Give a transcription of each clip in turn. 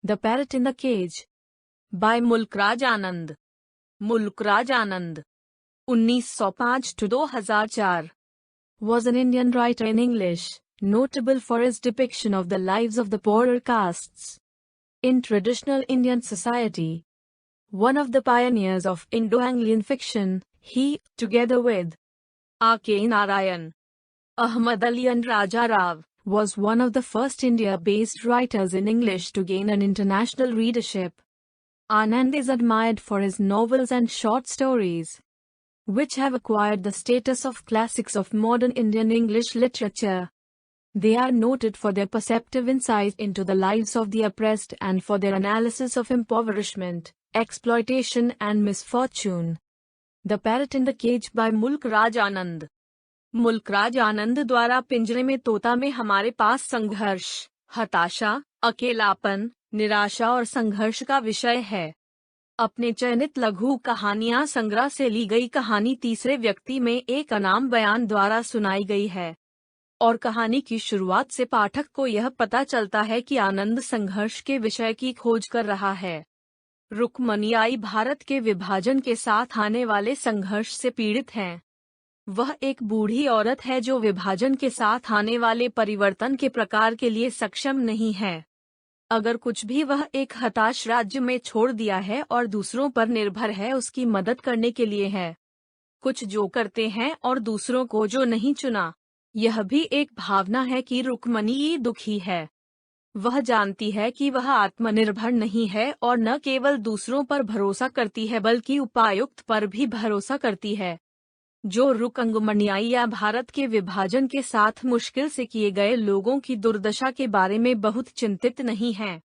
The Parrot in the Cage by Mulk Raj Anand. Mulk Raj Anand 1905-2004 was an Indian writer in English, notable for his depiction of the lives of the poorer castes in traditional Indian society. One of the pioneers of Indo-Anglian fiction, he, together with R.K. Narayan, Ahmad Ali and Raja Rao, was one of the first India-based writers in English to gain an international readership. Anand is admired for his novels and short stories, which have acquired the status of classics of modern Indian English literature. They are noted for their perceptive insight into the lives of the oppressed and for their analysis of impoverishment, exploitation and misfortune. The Parrot in the Cage by Mulk Raj आनंद। मुल्कराज आनंद द्वारा पिंजरे में तोता में हमारे पास संघर्ष, हताशा, अकेलापन, निराशा और संघर्ष का विषय है। अपने चयनित लघु कहानियां संग्रह से ली गई कहानी तीसरे व्यक्ति में एक अनाम बयान द्वारा सुनाई गई है और कहानी की शुरुआत से पाठक को यह पता चलता है कि आनंद संघर्ष के विषय की खोज कर रहा है। रुक्मणियाई भारत के विभाजन के साथ आने वाले संघर्ष से पीड़ित हैं। वह एक बूढ़ी औरत है जो विभाजन के साथ आने वाले परिवर्तन के प्रकार के लिए सक्षम नहीं है। अगर कुछ भी वह एक हताश राज्य में छोड़ दिया है और दूसरों पर निर्भर है उसकी मदद करने के लिए है। कुछ जो करते हैं और दूसरों को जो नहीं चुना। यह भी एक भावना है कि रुक्मणी दुखी है। वह जानती है कि वह आत्मनिर्भर नहीं है और न केवल दूसरों पर भरोसा करती है बल्कि उपायुक्त पर भी भरोसा करती है, जो रुक्मणियाई या भारत के विभाजन के साथ मुश्किल से किए गए लोगों की दुर्दशा के बारे में बहुत चिंतित नहीं है।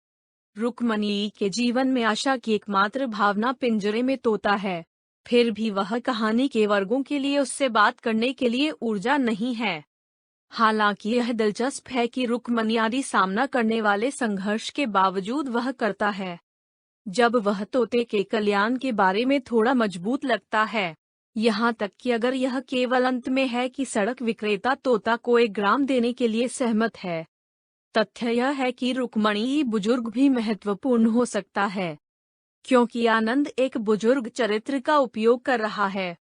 रुक्मणी के जीवन में आशा की एकमात्र भावना पिंजरे में तोता है, फिर भी वह कहानी के वर्गों के लिए उससे बात करने के लिए ऊर्जा नहीं है। हालांकि यह दिलचस्प है कि रुक्मणी सामना करने वाले संघर्ष के बावजूद वह करता है। जब वह तोते के कल्याण के बारे में थोड़ा मजबूत लगता है, यहाँ तक कि अगर यह केवल अंत में है कि सड़क विक्रेता तोता को एक ग्राम देने के लिए सहमत है। तथ्य यह है कि रुक्मणी बुजुर्ग भी महत्वपूर्ण हो सकता है, क्योंकि आनंद एक बुजुर्ग चरित्र का उपयोग कर रहा है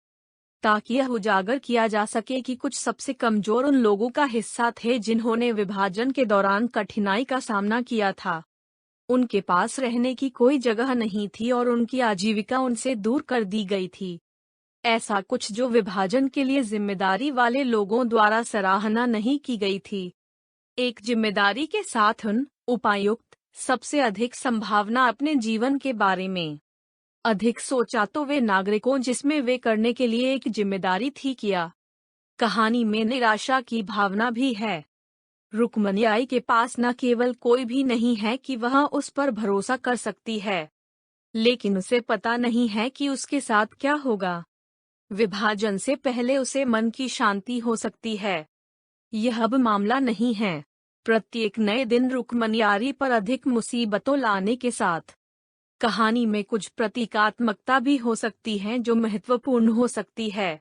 ताकि यह उजागर किया जा सके कि कुछ सबसे कमजोर उन लोगों का हिस्सा थे जिन्होंने विभाजन के दौरान कठिनाई का सामना किया था। उनके पास रहने की कोई जगह नहीं थी और उनकी आजीविका उनसे दूर कर दी गई थी। ऐसा कुछ जो विभाजन के लिए जिम्मेदारी वाले लोगों द्वारा सराहना नहीं की गई थी। एक जिम्मेदारी के साथ उन उपायुक्त सबसे अधिक संभावना अपने जीवन के बारे में अधिक सोचा तो वे नागरिकों जिसमें वे करने के लिए एक जिम्मेदारी थी किया। कहानी में निराशा की भावना भी है। रुक्मणी के पास न केवल कोई भी नहीं है कि वह उस पर भरोसा कर सकती है, लेकिन उसे पता नहीं है कि उसके साथ क्या होगा। विभाजन से पहले उसे मन की शांति हो सकती है। यह अब मामला नहीं है। प्रत्येक नए दिन रुक्मणी पर अधिक मुसीबतों लाने के साथ कहानी में कुछ प्रतीकात्मकता भी हो सकती है जो महत्वपूर्ण हो सकती है।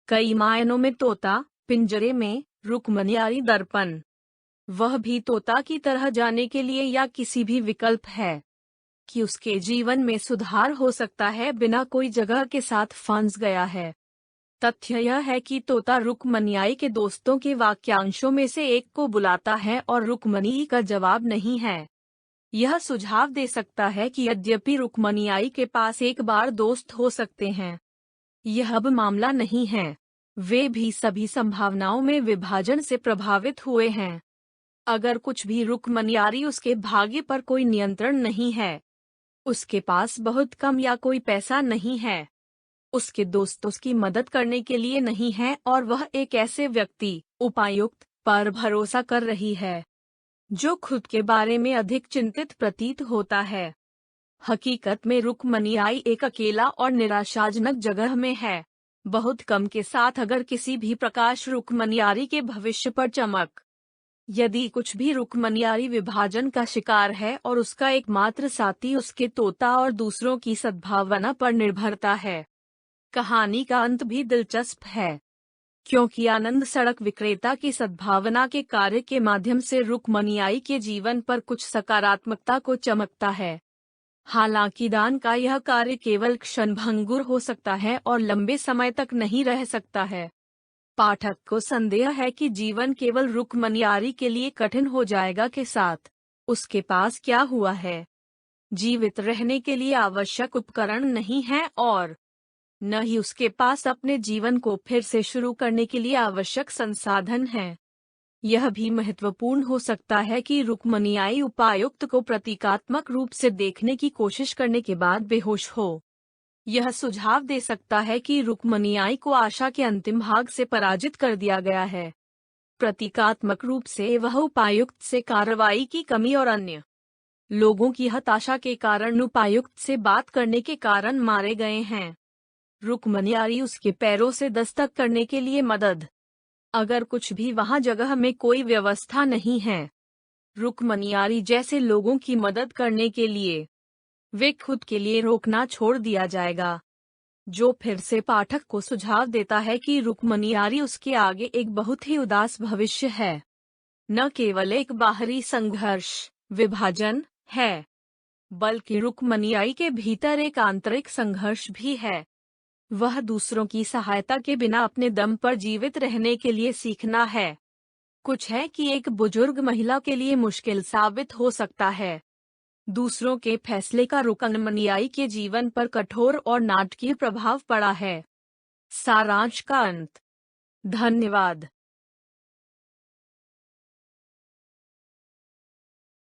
कई मायनों में तोता पिंजरे में, रुक्मणी दर्पण। वह भी तोता की तरह जाने के लिए या किसी भी विकल्प है कि उसके जीवन में सुधार हो सकता है बिना कोई जगह के साथ फंस गया है। तथ्य यह है कि तोता रुक्मणी के दोस्तों के वाक्यांशों में से एक को बुलाता है और रुक्मणी का जवाब नहीं है। यह सुझाव दे सकता है कि यद्यपि रुक्मणी के पास एक बार दोस्त हो सकते हैं, यह अब मामला नहीं है। वे भी सभी संभावनाओं में विभाजन से प्रभावित हुए हैं। अगर कुछ भी रुक्मणी उसके भाग्य पर कोई नियंत्रण नहीं है। उसके पास बहुत कम या कोई पैसा नहीं है। उसके दोस्त उसकी मदद करने के लिए नहीं है और वह एक ऐसे व्यक्ति, उपायुक्त, पर भरोसा कर रही है जो खुद के बारे में अधिक चिंतित प्रतीत होता है। हकीकत में रुक्मणी एक अकेला और निराशाजनक जगह में है, बहुत कम के साथ अगर किसी भी प्रकाश रुक्मणी के भविष्य पर चमक। यदि कुछ भी रुक्मणी विभाजन का शिकार है और उसका एकमात्र साथी उसके तोता और दूसरों की सद्भावना पर निर्भरता है। कहानी का अंत भी दिलचस्प है। क्योंकि आनंद सड़क विक्रेता की सद्भावना के कार्य के माध्यम से रुक्मणियाई के जीवन पर कुछ सकारात्मकता को चमकता है। हालांकि दान का यह कार्य केवल क्षणभंगुर हो सकता है और लंबे समय तक नहीं रह सकता है। पाठक को संदेह है कि जीवन केवल रुक्मणियारी के लिए कठिन हो जाएगा के साथ उसके पास क्या हुआ है। जीवित रहने के लिए आवश्यक उपकरण नहीं है और न ही उसके पास अपने जीवन को फिर से शुरू करने के लिए आवश्यक संसाधन हैं। यह भी महत्वपूर्ण हो सकता है कि रुक्मणियाई उपायुक्त को प्रतीकात्मक रूप से देखने की कोशिश करने के बाद बेहोश हो। यह सुझाव दे सकता है कि रुक्मणियाई को आशा के अंतिम भाग से पराजित कर दिया गया है। प्रतीकात्मक रूप से वह उपायुक्त से कार्रवाई की कमी और अन्य लोगों की हताशा के कारण उपायुक्त से बात करने के कारण मारे गए हैं। रुक्मणियारी उसके पैरों से दस्तक करने के लिए मदद। अगर कुछ भी वहां जगह में कोई व्यवस्था नहीं है रुक्मणियारी जैसे लोगों की मदद करने के लिए, वे खुद के लिए रोकना छोड़ दिया जाएगा। जो फिर से पाठक को सुझाव देता है कि रुक्मणियारी उसके आगे एक बहुत ही उदास भविष्य है। न केवल एक बाहरी संघर्ष, विभाजन है, बल्कि रुक्मणियाई के भीतर एक आंतरिक संघर्ष भी है। वह दूसरों की सहायता के बिना अपने दम पर जीवित रहने के लिए सीखना है। कुछ है कि एक बुजुर्ग महिला के लिए मुश्किल साबित हो सकता है। दूसरों के फैसले का रुक्मणियाई के जीवन पर कठोर और नाटकीय प्रभाव पड़ा है। सारांश का अंत। धन्यवाद।